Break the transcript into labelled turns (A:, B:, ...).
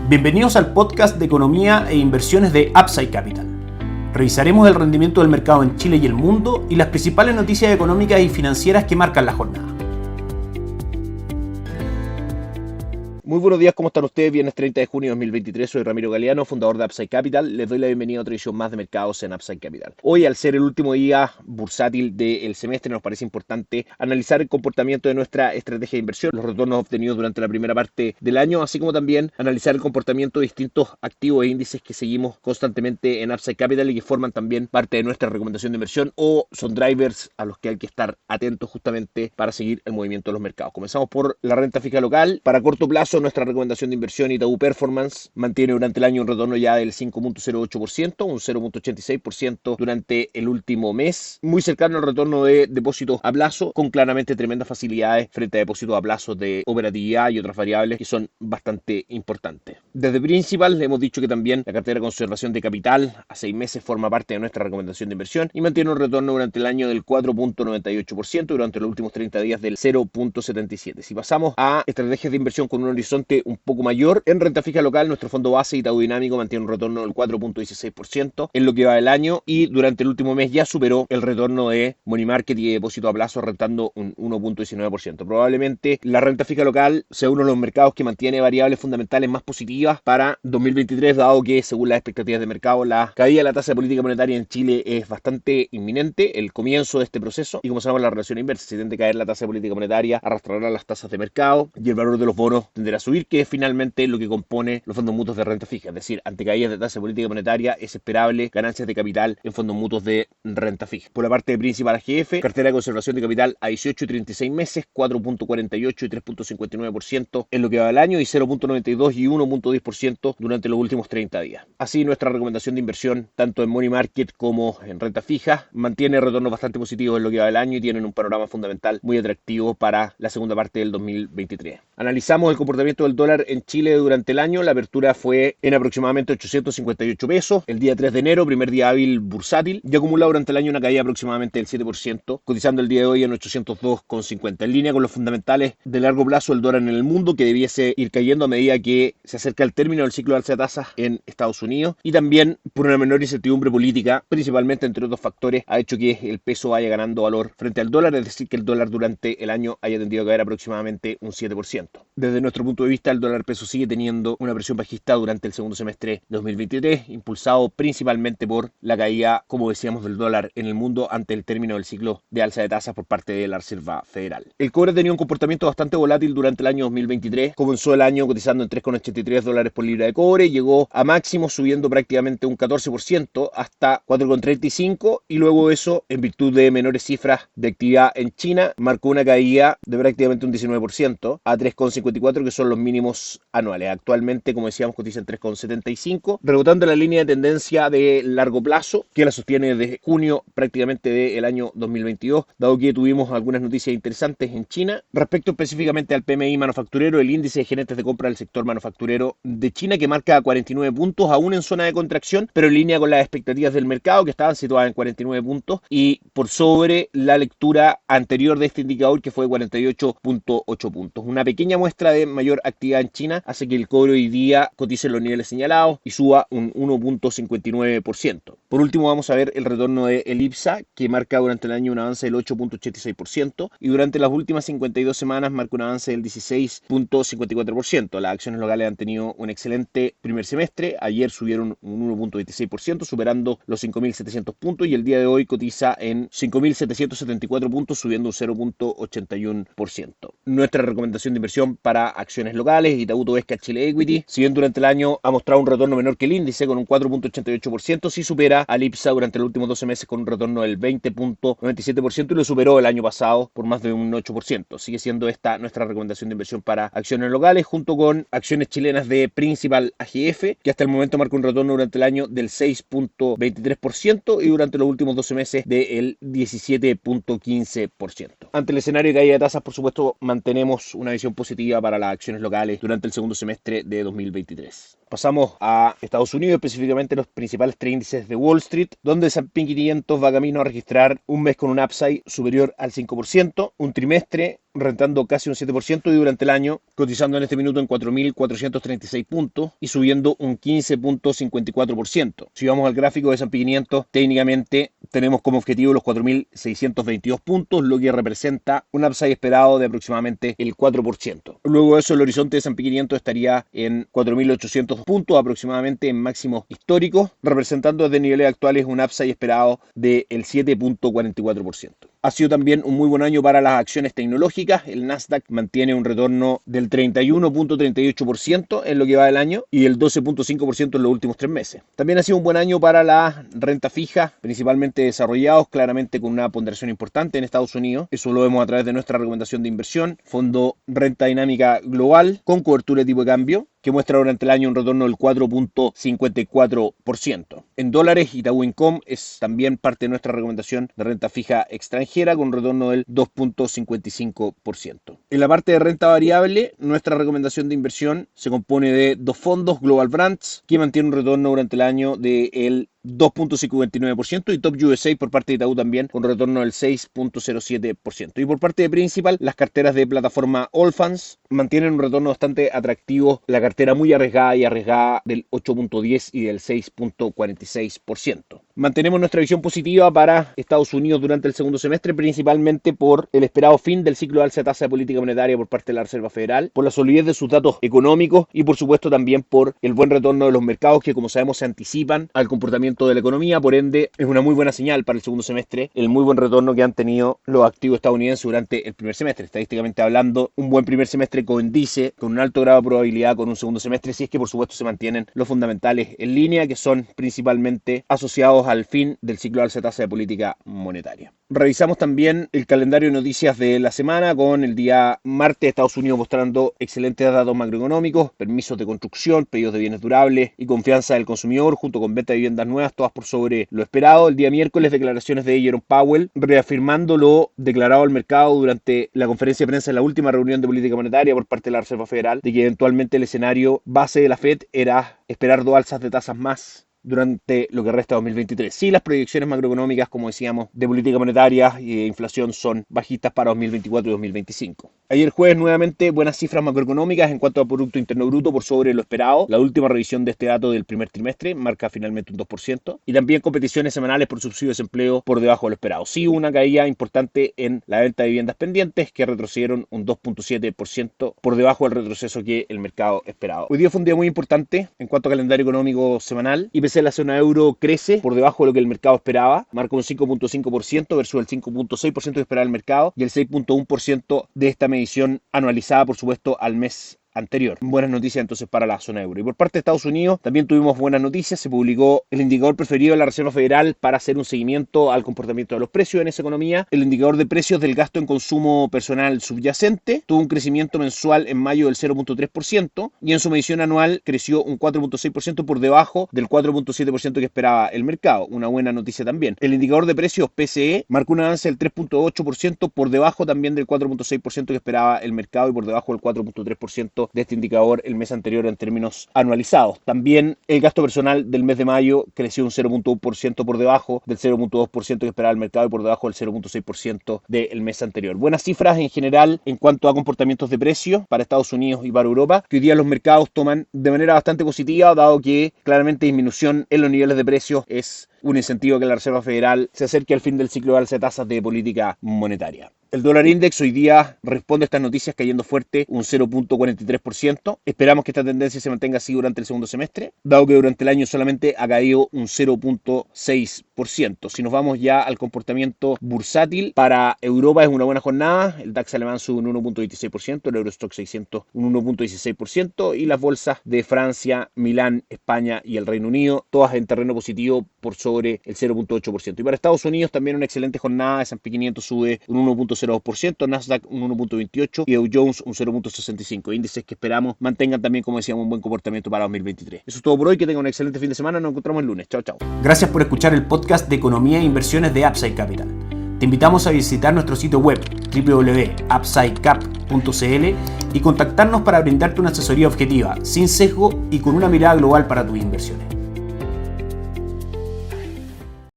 A: Bienvenidos al podcast de economía e inversiones de Upside Capital. Revisaremos el rendimiento del mercado en Chile y el mundo y las principales noticias económicas y financieras que marcan la jornada.
B: Muy buenos días, ¿cómo están ustedes? Viernes 30 de junio de 2023, soy Ramiro Galeano, fundador de Upside Capital. Les doy la bienvenida a otra edición más de mercados en Upside Capital. Hoy, al ser el último día bursátil del semestre, nos parece importante analizar el comportamiento de nuestra estrategia de inversión, los retornos obtenidos durante la primera parte del año, así como también analizar el comportamiento de distintos activos e índices que seguimos constantemente en Upside Capital y que forman también parte de nuestra recomendación de inversión o son drivers a los que hay que estar atentos justamente para seguir el movimiento de los mercados. Comenzamos por la renta fija local. Para corto plazo, nuestra recomendación de inversión Itaú Performance mantiene durante el año un retorno ya del 5.08%, un 0.86% durante el último mes, muy cercano al retorno de depósitos a plazo, con claramente tremendas facilidades frente a depósitos a plazo de operatividad y otras variables que son bastante importantes. Desde Principal hemos dicho que también la cartera de conservación de capital a 6 meses forma parte de nuestra recomendación de inversión y mantiene un retorno durante el año del 4.98% durante los últimos 30 días del 0.77%. Si pasamos a estrategias de inversión con un horizonte un poco mayor, en renta fija local nuestro fondo base Itaú Dinámico mantiene un retorno del 4.16% en lo que va del año y durante el último mes ya superó el retorno de money market y depósito a plazo rentando un 1.19%. Probablemente la renta fija local sea uno de los mercados que mantiene variables fundamentales más positivas para 2023, dado que según las expectativas de mercado la caída de la tasa de política monetaria en Chile es bastante inminente, el comienzo de este proceso, y como sabemos la relación inversa, si tiende a caer la tasa de política monetaria arrastrará las tasas de mercado y el valor de los bonos tenderá a subir, que es finalmente lo que compone los fondos mutuos de renta fija. Es decir, ante caídas de tasa de política monetaria es esperable ganancias de capital en fondos mutuos de renta fija. Por la parte de Principal AGF, cartera de conservación de capital a 18 y 36 meses, 4.48 y 3.59% en lo que va del año y 0.92 y 1.10% durante los últimos 30 días. Así, nuestra recomendación de inversión, tanto en money market como en renta fija, mantiene retornos bastante positivos en lo que va del año y tienen un panorama fundamental muy atractivo para la segunda parte del 2023. Analizamos el comportamiento del dólar en Chile durante el año. La apertura fue en aproximadamente 858 pesos. El día 3 de enero, primer día hábil bursátil, y acumulado durante el año una caída aproximadamente del 7%, cotizando el día de hoy en 802,50. En línea con los fundamentales de largo plazo del dólar en el mundo, que debiese ir cayendo a medida que se acerca el término del ciclo de alza de tasas en Estados Unidos, y también por una menor incertidumbre política, principalmente entre otros factores, ha hecho que el peso vaya ganando valor frente al dólar, es decir, que el dólar durante el año haya tendido a caer aproximadamente un 7%. Desde nuestro punto de vista, el dólar peso sigue teniendo una presión bajista durante el segundo semestre de 2023, impulsado principalmente por la caída, como decíamos, del dólar en el mundo ante el término del ciclo de alza de tasas por parte de la Reserva Federal. El cobre ha tenido un comportamiento bastante volátil durante el año 2023, comenzó el año cotizando en $3,83 por libra de cobre, llegó a máximo subiendo prácticamente un 14% hasta $4,35 y luego eso, en virtud de menores cifras de actividad en China, marcó una caída de prácticamente un 19% a 3,54, que son los mínimos anuales. Actualmente, como decíamos, cotiza en 3,75, rebotando la línea de tendencia de largo plazo que la sostiene desde junio prácticamente del año 2022, dado que tuvimos algunas noticias interesantes en China respecto específicamente al PMI manufacturero, el índice de gerentes de compra del sector manufacturero de China, que marca 49 puntos, aún en zona de contracción, pero en línea con las expectativas del mercado, que estaban situadas en 49 puntos y por sobre la lectura anterior de este indicador, que fue de 48.8 puntos. Una pequeña muestra de mayor actividad en China hace que el cobre hoy día cotice en los niveles señalados y suba un 1.59%. Por último, vamos a ver el retorno de el IPSA, que marca durante el año un avance del 8.86% y durante las últimas 52 semanas marca un avance del 16.54%. Las acciones locales han tenido un excelente primer semestre. Ayer subieron un 1.26%, superando los 5.700 puntos, y el día de hoy cotiza en 5.774 puntos, subiendo un 0.81%. Nuestra recomendación de inversión para acciones locales, Itaú Tobesca Chile Equity, si bien durante el año ha mostrado un retorno menor que el índice con un 4.88%, sí supera al IPSA durante los últimos 12 meses con un retorno del 20.97% y lo superó el año pasado por más de un 8%. Sigue siendo esta nuestra recomendación de inversión para acciones locales, junto con acciones chilenas de Principal AGF, que hasta el momento marca un retorno durante el año del 6.23% y durante los últimos 12 meses del 17.15%. Ante el escenario de caída de tasas, por supuesto, mantenemos una visión positiva para las acciones locales durante el segundo semestre de 2023. Pasamos a Estados Unidos, específicamente los principales tres índices de Wall Street, donde el S&P 500 va camino a registrar un mes con un upside superior al 5%, un trimestre rentando casi un 7% y durante el año cotizando en este minuto en 4.436 puntos y subiendo un 15.54%. Si vamos al gráfico de S&P 500, técnicamente tenemos como objetivo los 4.622 puntos, lo que representa un upside esperado de aproximadamente el 4%. Luego de eso, el horizonte de S&P 500 estaría en 4.800 puntos aproximadamente en máximos históricos, representando desde niveles actuales un upside esperado del 7.44%. Ha sido también un muy buen año para las acciones tecnológicas. El Nasdaq mantiene un retorno del 31.38% en lo que va del año y el 12.5% en los últimos 3 meses. También ha sido un buen año para la renta fija, principalmente desarrollados, claramente con una ponderación importante en Estados Unidos. Eso lo vemos a través de nuestra recomendación de inversión, fondo renta dinámica global con cobertura de tipo de cambio, que muestra durante el año un retorno del 4.54%. En dólares, Itaú Income es también parte de nuestra recomendación de renta fija extranjera con un retorno del 2.55%. En la parte de renta variable, nuestra recomendación de inversión se compone de dos fondos, Global Brands, que mantiene un retorno durante el año del 2.59% y Top USA por parte de Itaú también con retorno del 6.07%. Y por parte de Principal, las carteras de plataforma Allfunds mantienen un retorno bastante atractivo, la cartera muy arriesgada del 8.10 y del 6.46%. Mantenemos nuestra visión positiva para Estados Unidos durante el segundo semestre, principalmente por el esperado fin del ciclo de alza de tasa de política monetaria por parte de la Reserva Federal, por la solidez de sus datos económicos y por supuesto también por el buen retorno de los mercados que, como sabemos, se anticipan al comportamiento de la economía. Por ende, es una muy buena señal para el segundo semestre el muy buen retorno que han tenido los activos estadounidenses durante el primer semestre. Estadísticamente hablando, un buen primer semestre coincide con un alto grado de probabilidad con un segundo semestre, si es que por supuesto se mantienen los fundamentales en línea, que son principalmente asociados al fin del ciclo de alza de tasa de política monetaria. Revisamos también el calendario de noticias de la semana con el día martes Estados Unidos mostrando excelentes datos macroeconómicos, permisos de construcción, pedidos de bienes durables y confianza del consumidor junto con venta de viviendas nuevas, todas por sobre lo esperado. El día miércoles declaraciones de Jerome Powell reafirmando lo declarado al mercado durante la conferencia de prensa en la última reunión de política monetaria por parte de la Reserva Federal, de que eventualmente el escenario base de la Fed era esperar 2 alzas de tasas más durante lo que resta de 2023. Sí, las proyecciones macroeconómicas, como decíamos, de política monetaria y de inflación son bajistas para 2024 y 2025. Ayer jueves, nuevamente, buenas cifras macroeconómicas en cuanto a Producto Interno Bruto por sobre lo esperado. La última revisión de este dato del primer trimestre marca finalmente un 2%. Y también competiciones semanales por subsidio de desempleo por debajo de lo esperado. Sí, una caída importante en la venta de viviendas pendientes, que retrocedieron un 2.7% por debajo del retroceso que el mercado esperaba. Hoy día fue un día muy importante en cuanto a calendario económico semanal. IPC de la zona euro crece por debajo de lo que el mercado esperaba, marca un 5.5% versus el 5.6% que esperaba el mercado y el 6.1% de esta medición anualizada, por supuesto, al mes anterior. Buenas noticias entonces para la zona euro. Y por parte de Estados Unidos también tuvimos buenas noticias. Se publicó el indicador preferido de la Reserva Federal para hacer un seguimiento al comportamiento de los precios en esa economía. El indicador de precios del gasto en consumo personal subyacente tuvo un crecimiento mensual en mayo del 0.3% y en su medición anual creció un 4.6% por debajo del 4.7% que esperaba el mercado. Una buena noticia también. El indicador de precios PCE marcó un avance del 3.8% por debajo también del 4.6% que esperaba el mercado y por debajo del 4.3% de este indicador el mes anterior en términos anualizados. También el gasto personal del mes de mayo creció un 0.1% por debajo del 0.2% que esperaba el mercado y por debajo del 0.6% del mes anterior. Buenas cifras en general en cuanto a comportamientos de precios para Estados Unidos y para Europa, que hoy día los mercados toman de manera bastante positiva, dado que claramente disminución en los niveles de precios es un incentivo a que la Reserva Federal se acerque al fin del ciclo de alza de tasas de política monetaria. El dólar index hoy día responde a estas noticias cayendo fuerte un 0.43%. Esperamos que esta tendencia se mantenga así durante el segundo semestre, dado que durante el año solamente ha caído un 0.6%. Si nos vamos ya al comportamiento bursátil, para Europa es una buena jornada. El DAX alemán sube un 1.26%, el Eurostoxx 600 un 1.16% y las bolsas de Francia, Milán, España y el Reino Unido, todas en terreno positivo por sobre el 0.8%. Y para Estados Unidos también una excelente jornada. S&P 500 sube un 1.02%, Nasdaq un 1.28% y Dow Jones un 0.65%. Índices que esperamos mantengan también, como decíamos, un buen comportamiento para 2023. Eso es todo por hoy. Que tengan un excelente fin de semana. Nos encontramos el lunes. Chao, chao.
A: Gracias por escuchar el podcast de Economía e Inversiones de Upside Capital. Te invitamos a visitar nuestro sitio web www.upsidecap.cl y contactarnos para brindarte una asesoría objetiva, sin sesgo y con una mirada global para tus inversiones.